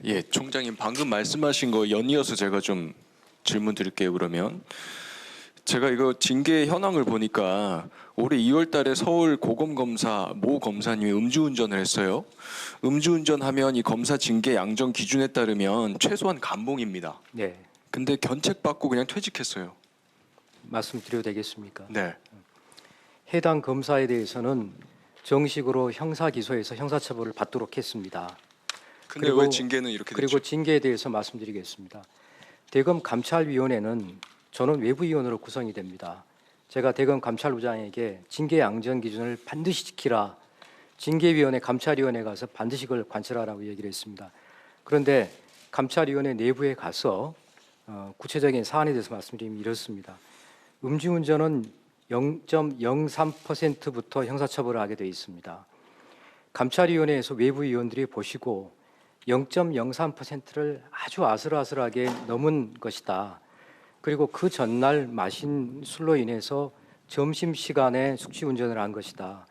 예, 총장님 방금 말씀하신 거 연이어서 제가 좀 질문 드릴게요. 그러면 제가 이거 징계 현황을 보니까 올해 2월 달에 서울 고검 검사 모 검사님이 음주운전을 했어요. 음주운전하면 이 검사 징계 양정 기준에 따르면 최소한 감봉입니다. 네, 근데 견책받고 그냥 퇴직했어요. 말씀드려도 되겠습니까? 네. 해당 검사에 대해서는 정식으로 형사 기소해서 형사처벌을 받도록 했습니다. 근데 그리고- 왜 징계는 이렇게 그리고 됐죠? 징계에 대해서 말씀드리겠습니다. 대검 감찰위원회는 저는 외부위원으로 구성이 됩니다. 제가 대검 감찰부장에게 징계 양정 기준을 반드시 지키라. 징계위원회 감찰위원회 가서 반드시 그걸 관철하라고 얘기를 했습니다. 그런데 감찰위원회 내부에 가서 구체적인 사안에 대해서 말씀드리면 이렇습니다. 음주운전은 0.03%부터 형사처벌을 하게 되어 있습니다. 감찰위원회에서 외부위원들이 보시고 0.03%를 아주 아슬아슬하게 넘은 것이다. 그리고 그 전날 마신 술로 인해서 점심시간에 숙취운전을 한 것이다.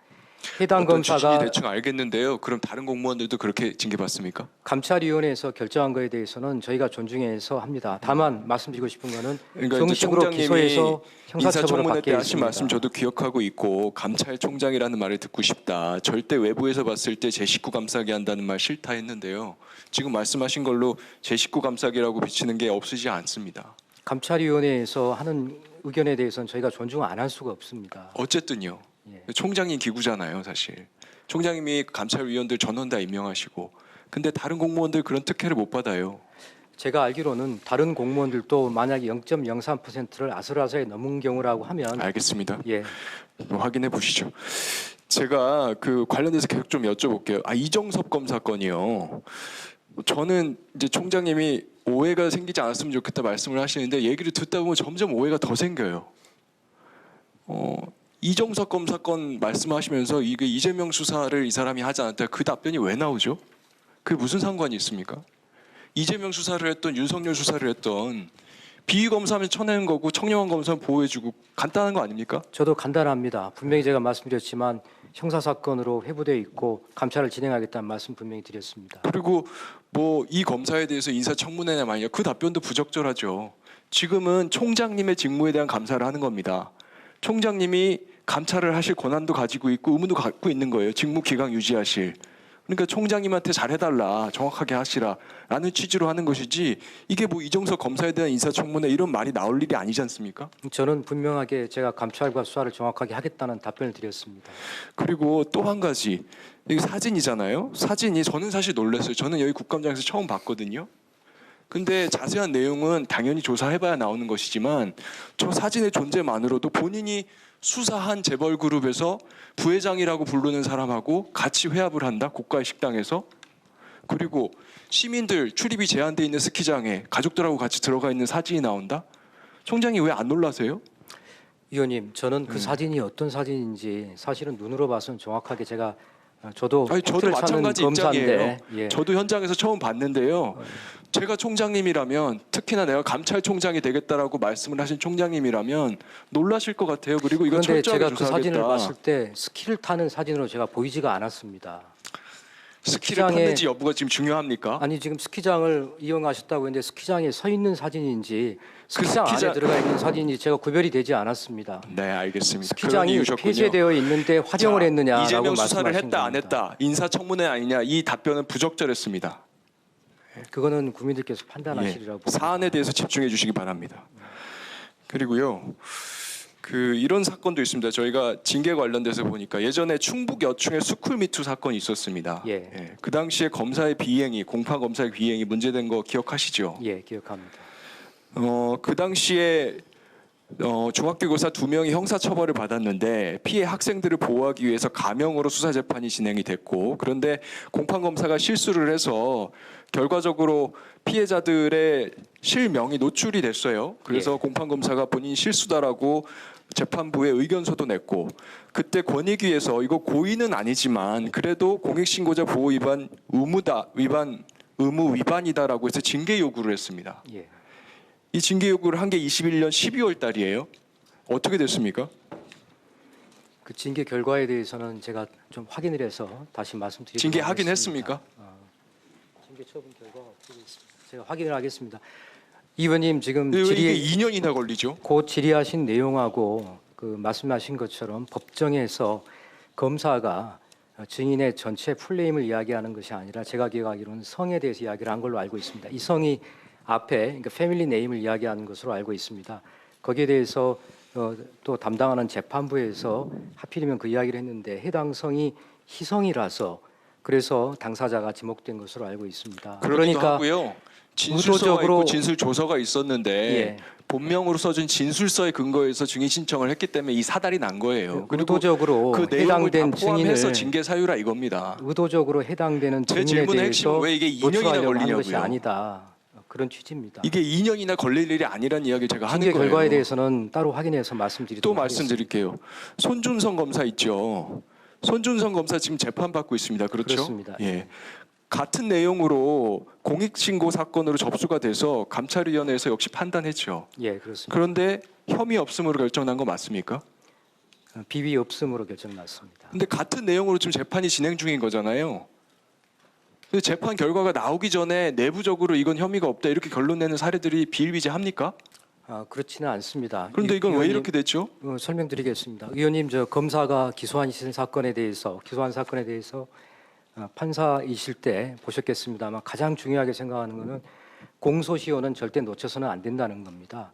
해당 어떤 취지인지 검사가 대충 알겠는데요. 그럼 다른 공무원들도 그렇게 징계받습니까? 감찰위원회에서 결정한 것에 대해서는 저희가 존중해서 합니다. 다만 말씀드리고 싶은 것은 그러니까 이제 정식으로 총장님이 기소해서 형사처벌을 인사청문회 받게 때 하신 했습니다. 말씀 저도 기억하고 있고 감찰총장이라는 말을 듣고 싶다. 절대 외부에서 봤을 때 제 식구 감싸게 한다는 말 싫다 했는데요. 지금 말씀하신 걸로 제 식구 감싸기라고 비치는 게 없으지 않습니다. 감찰위원회에서 하는 의견에 대해서는 저희가 존중 안 할 수가 없습니다. 어쨌든요. 예. 총장님 기구잖아요, 사실. 총장님이 감찰위원들 전원 다 임명하시고 근데 다른 공무원들 그런 특혜를 못 받아요. 제가 알기로는 다른 공무원들도 만약에 0.03%를 아슬아슬하게 넘은 경우라고 하면 알겠습니다. 예, 확인해 보시죠. 제가 그 관련돼서 계속 좀 여쭤볼게요. 이정섭 검사 건이요. 저는 이제 총장님이 오해가 생기지 않았으면 좋겠다 말씀을 하시는데 얘기를 듣다 보면 점점 오해가 더 생겨요. 이정섭 검사 건 말씀하시면서 이게 이재명 수사를 이 사람이 하지 않았다. 그 답변이 왜 나오죠? 그게 무슨 상관이 있습니까? 이재명 수사를 했던 윤석열 수사를 했던 비위 검사하면 쳐내는 거고 청렴한 검사는 보호해주고 간단한 거 아닙니까? 저도 간단합니다. 분명히 제가 말씀드렸지만 형사 사건으로 회부되어 있고 감찰을 진행하겠다는 말씀 분명히 드렸습니다. 그리고 뭐 이 검사에 대해서 인사청문회냐 마냐 그 답변도 부적절하죠. 지금은 총장님의 직무에 대한 감사를 하는 겁니다. 총장님이 감찰을 하실 권한도 가지고 있고 의무도 갖고 있는 거예요. 직무 기강 유지하실. 그러니까 총장님한테 잘해달라, 정확하게 하시라라는 취지로 하는 것이지 이게 뭐 이정석 검사에 대한 인사청문회 이런 말이 나올 일이 아니지 않습니까? 저는 분명하게 제가 감찰과 수사를 정확하게 하겠다는 답변을 드렸습니다. 그리고 또 한 가지 이게 사진이잖아요. 사진이 저는 사실 놀랐어요. 저는 여기 국감장에서 처음 봤거든요. 근데 자세한 내용은 당연히 조사해봐야 나오는 것이지만 저 사진의 존재만으로도 본인이 수사한 재벌 그룹에서 부회장이라고 부르는 사람하고 같이 회합을 한다. 고가의 식당에서. 그리고 시민들 출입이 제한돼 있는 스키장에 가족들하고 같이 들어가 있는 사진이 나온다. 총장이 왜 안 놀라세요? 위원님, 저는 그 사진이 어떤 사진인지 사실은 눈으로 봐서는 정확하게 제가 저도 저도 팩트를 찾는 마찬가지 검사인데 입장이에요. 예. 저도 현장에서 처음 봤는데요. 제가 총장님이라면 특히나 내가 감찰총장이 되겠다라고 말씀을 하신 총장님이라면 놀라실 것 같아요. 그리고 이거 그런데 철저하게 제가 그 사진을 조사하겠다. 봤을 때 스키를 타는 사진으로 제가 보이지가 않았습니다. 스키를 스키장에- 탔는지 여부가 지금 중요합니까? 아니 지금 스키장을 이용하셨다고 했는데 스키장에 서 있는 사진인지 스키장 안에 스키장- 들어가 있는 사진인지 제가 구별이 되지 않았습니다. 네, 알겠습니다. 그런 스키장이 이유셨군요. 폐쇄되어 있는데 활용을 자, 했느냐라고 이재명 수사를 말씀하신 했다 안 겁니다. 했다 인사청문회 아니냐 이 답변은 부적절했습니다. 그거는 국민들께서 판단하시리라고 봅니다. 사안에 대해서 집중해 주시기 바랍니다. 그리고요. 이런 사건도 있습니다. 저희가 징계 관련돼서 보니까 예전에 충북 여충의 스쿨미투 사건이 있었습니다. 예. 그 당시에 검사의 비행이 공파 검사의 비행이 문제된 거 기억하시죠? 예, 기억합니다. 그 당시에 중학교 교사 2명이 형사처벌을 받았는데 피해 학생들을 보호하기 위해서 가명으로 수사 재판이 진행이 됐고 그런데 공판 검사가 실수를 해서 결과적으로 피해자들의 실명이 노출이 됐어요. 그래서 예. 공판 검사가 본인 실수다라고 재판부에 의견서도 냈고 그때 권익위에서 이거 고의는 아니지만 그래도 공익신고자 보호 위반 의무 위반이다라고 해서 징계 요구를 했습니다. 예. 이 징계 요구를 한 게 21년 12월 달이에요. 어떻게 됐습니까? 그 징계 결과에 대해서는 제가 좀 확인을 해서 다시 말씀드리도록 징계 하긴 하겠습니다. 했습니까? 징계 처분 결과가 어떻게 있습니다. 제가 확인을 하겠습니다. 이 의원님 지금 왜 이게 질의 2년이나 걸리죠? 곧 질의하신 내용하고 그 말씀하신 것처럼 법정에서 검사가 증인의 전체 풀네임을 이야기하는 것이 아니라 제가 기억하기로는 성에 대해서 이야기를 한 걸로 알고 있습니다. 이 성이 앞에 그러니까 패밀리 네임을 이야기하는 것으로 알고 있습니다. 거기에 대해서 또 담당하는 재판부에서 하필이면 그 이야기를 했는데 해당 성이 희성이라서 그래서 당사자가 지목된 것으로 알고 있습니다. 그러기도 하고요. 진술서가 의도적으로- 있고 진술 조서가 있었는데 예. 본명으로 써준 진술서에 근거해서 증인 신청을 했기 때문에 이 사달이 난 거예요. 그리고 의도적으로 그 내용을 다 해당된 포함해서 증인을 징계 사유라 이겁니다. 의도적으로 해당되는 제 증인에 질문의 대해서 핵심은 왜 이게 2년이나 노출하려고 하는 것이 걸리냐고요. 아니다. 그런 취지입니다. 이게 2년이나 걸릴 일이 아니라는 이야기를 제가 하는 징계 거예요. 결과에 대해서는 따로 확인해서 말씀드리도록 또 하겠습니다. 말씀드릴게요. 손준성 검사 있죠. 손준성 검사 지금 재판 받고 있습니다. 그렇죠? 그렇습니다. 예. 같은 내용으로 공익신고 사건으로 접수가 돼서 감찰위원회에서 역시 판단했죠. 예, 그렇습니다. 그런데 혐의 없음으로 결정난 거 맞습니까? 비위 없음으로 결정났습니다. 근데 같은 내용으로 지금 재판이 진행 중인 거잖아요. 근데 재판 결과가 나오기 전에 내부적으로 이건 혐의가 없다 이렇게 결론 내는 사례들이 비일비재합니까? 그렇지는 않습니다. 그런데 이건 왜 의원님, 이렇게 됐죠? 설명드리겠습니다. 의원님, 저 검사가 기소한 사건에 대해서 판사이실 때 보셨겠습니다만 가장 중요하게 생각하는 것은 공소시효는 절대 놓쳐서는 안 된다는 겁니다.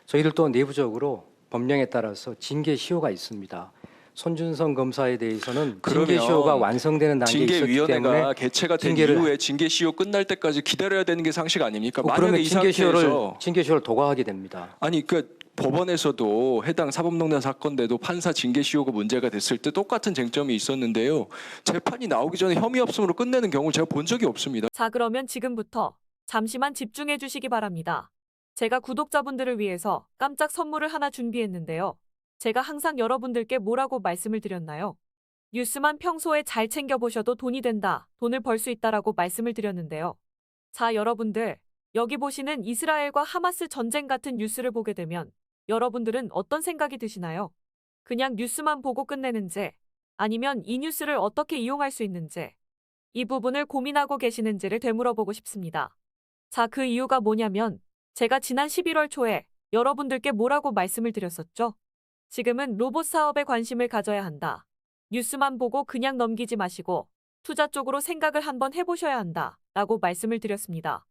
저희들 또 내부적으로 법령에 따라서 징계시효가 있습니다. 손준성 검사에 대해서는 그러면 징계시효가 완성되는 단계에 있었기 징계위원회가 때문에 개최가 된 징계를- 이후에 징계시효 끝날 때까지 기다려야 되는 게 상식 아닙니까? 그러면 만약에 이 상태에서 징계시효를 도과하게 됩니다. 아니 그 법원에서도 해당 사법농단 사건대도 판사 징계시효가 문제가 됐을 때 똑같은 쟁점이 있었는데요. 재판이 나오기 전에 혐의 없음으로 끝내는 경우를 제가 본 적이 없습니다. 자, 그러면 지금부터 잠시만 집중해 주시기 바랍니다. 제가 구독자분들을 위해서 깜짝 선물을 하나 준비했는데요. 제가 항상 여러분들께 뭐라고 말씀을 드렸나요? 뉴스만 평소에 잘 챙겨보셔도 돈이 된다, 돈을 벌 수 있다라고 말씀을 드렸는데요. 자, 여러분들, 여기 보시는 이스라엘과 하마스 전쟁 같은 뉴스를 보게 되면 여러분들은 어떤 생각이 드시나요? 그냥 뉴스만 보고 끝내는지, 아니면 이 뉴스를 어떻게 이용할 수 있는지, 이 부분을 고민하고 계시는지를 되물어보고 싶습니다. 자, 그 이유가 뭐냐면 제가 지난 11월 초에 여러분들께 뭐라고 말씀을 드렸었죠? 지금은 로봇 사업에 관심을 가져야 한다. 뉴스만 보고 그냥 넘기지 마시고 투자 쪽으로 생각을 한번 해보셔야 한다. 라고 말씀을 드렸습니다.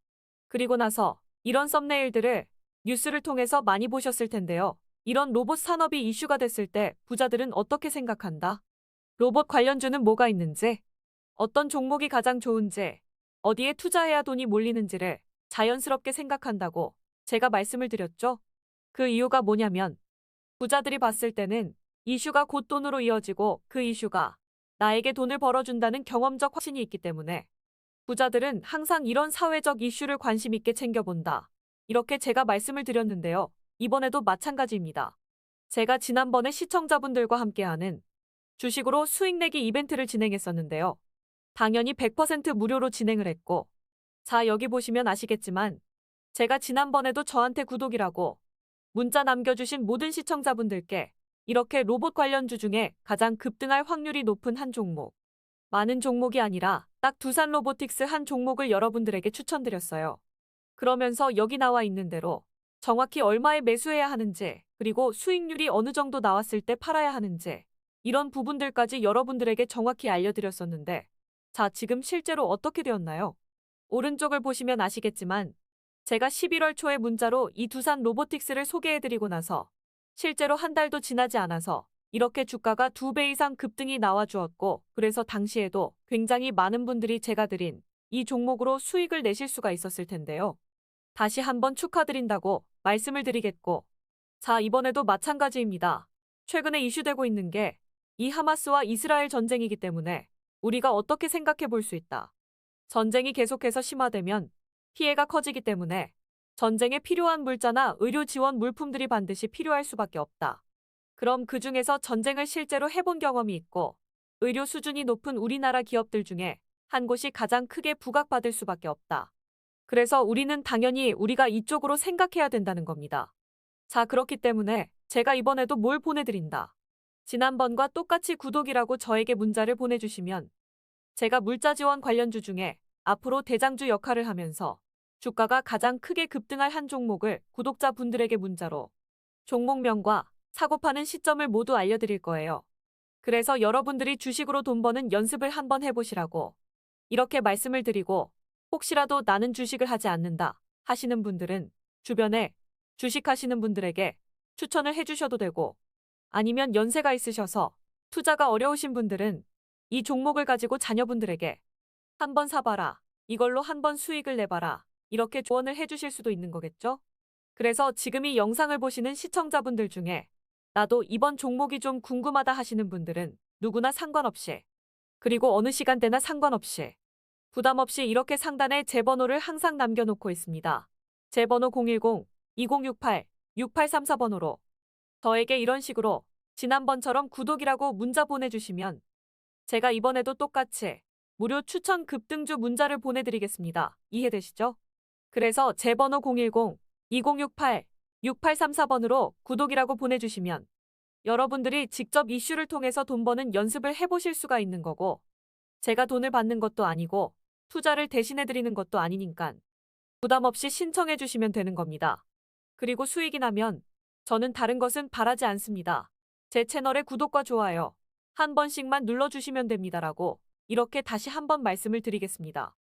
그리고 나서 이런 썸네일들을 뉴스를 통해서 많이 보셨을 텐데요. 이런 로봇 산업이 이슈가 됐을 때 부자들은 어떻게 생각한다? 로봇 관련주는 뭐가 있는지, 어떤 종목이 가장 좋은지, 어디에 투자해야 돈이 몰리는지를 자연스럽게 생각한다고 제가 말씀을 드렸죠. 그 이유가 뭐냐면 부자들이 봤을 때는 이슈가 곧 돈으로 이어지고 그 이슈가 나에게 돈을 벌어준다는 경험적 확신이 있기 때문에 부자들은 항상 이런 사회적 이슈를 관심 있게 챙겨본다. 이렇게 제가 말씀을 드렸는데요. 이번에도 마찬가지입니다. 제가 지난번에 시청자분들과 함께하는 주식으로 수익 내기 이벤트를 진행했었는데요. 당연히 100% 무료로 진행을 했고, 자, 여기 보시면 아시겠지만 제가 지난번에도 저한테 구독이라고 문자 남겨주신 모든 시청자분들께 이렇게 로봇 관련주 중에 가장 급등할 확률이 높은 한 종목, 많은 종목이 아니라 딱 두산 로보틱스 한 종목을 여러분들에게 추천드렸어요. 그러면서 여기 나와 있는 대로 정확히 얼마에 매수해야 하는지, 그리고 수익률이 어느 정도 나왔을 때 팔아야 하는지, 이런 부분들까지 여러분들에게 정확히 알려드렸었는데, 자, 지금 실제로 어떻게 되었나요? 오른쪽을 보시면 아시겠지만 제가 11월 초에 문자로 이 두산 로보틱스를 소개해드리고 나서 실제로 한 달도 지나지 않아서 이렇게 주가가 2배 이상 급등이 나와주었고, 그래서 당시에도 굉장히 많은 분들이 제가 드린 이 종목으로 수익을 내실 수가 있었을 텐데요. 다시 한번 축하드린다고 말씀을 드리겠고, 자, 이번에도 마찬가지입니다. 최근에 이슈되고 있는 게 이 하마스와 이스라엘 전쟁이기 때문에 우리가 어떻게 생각해 볼 수 있다. 전쟁이 계속해서 심화되면 피해가 커지기 때문에 전쟁에 필요한 물자나 의료 지원 물품들이 반드시 필요할 수밖에 없다. 그럼 그 중에서 전쟁을 실제로 해본 경험이 있고 의료 수준이 높은 우리나라 기업들 중에 한 곳이 가장 크게 부각받을 수밖에 없다. 그래서 우리는 당연히 우리가 이쪽으로 생각해야 된다는 겁니다. 자, 그렇기 때문에 제가 이번에도 뭘 보내드린다. 지난번과 똑같이 구독이라고 저에게 문자를 보내주시면 제가 물자 지원 관련주 중에 앞으로 대장주 역할을 하면서 주가가 가장 크게 급등할 한 종목을 구독자분들에게 문자로 종목명과 사고 파는 시점을 모두 알려드릴 거예요. 그래서 여러분들이 주식으로 돈 버는 연습을 한번 해보시라고 이렇게 말씀을 드리고, 혹시라도 나는 주식을 하지 않는다 하시는 분들은 주변에 주식하시는 분들에게 추천을 해주셔도 되고, 아니면 연세가 있으셔서 투자가 어려우신 분들은 이 종목을 가지고 자녀분들에게 한번 사봐라, 이걸로 한번 수익을 내봐라, 이렇게 조언을 해주실 수도 있는 거겠죠? 그래서 지금 이 영상을 보시는 시청자분들 중에 나도 이번 종목이 좀 궁금하다 하시는 분들은 누구나 상관없이, 그리고 어느 시간대나 상관없이 부담 없이 이렇게 상단에 제 번호를 항상 남겨놓고 있습니다. 제 번호 010-2068-6834번호로 저에게 이런 식으로 지난번처럼 구독이라고 문자 보내주시면 제가 이번에도 똑같이 무료 추천 급등주 문자를 보내드리겠습니다. 이해되시죠? 그래서 제 번호 010-2068-6834번으로 구독이라고 보내주시면 여러분들이 직접 이슈를 통해서 돈 버는 연습을 해보실 수가 있는 거고, 제가 돈을 받는 것도 아니고 투자를 대신해드리는 것도 아니니까 부담 없이 신청해 주시면 되는 겁니다. 그리고 수익이 나면 저는 다른 것은 바라지 않습니다. 제 채널의 구독과 좋아요 한 번씩만 눌러주시면 됩니다라고 이렇게 다시 한번 말씀을 드리겠습니다.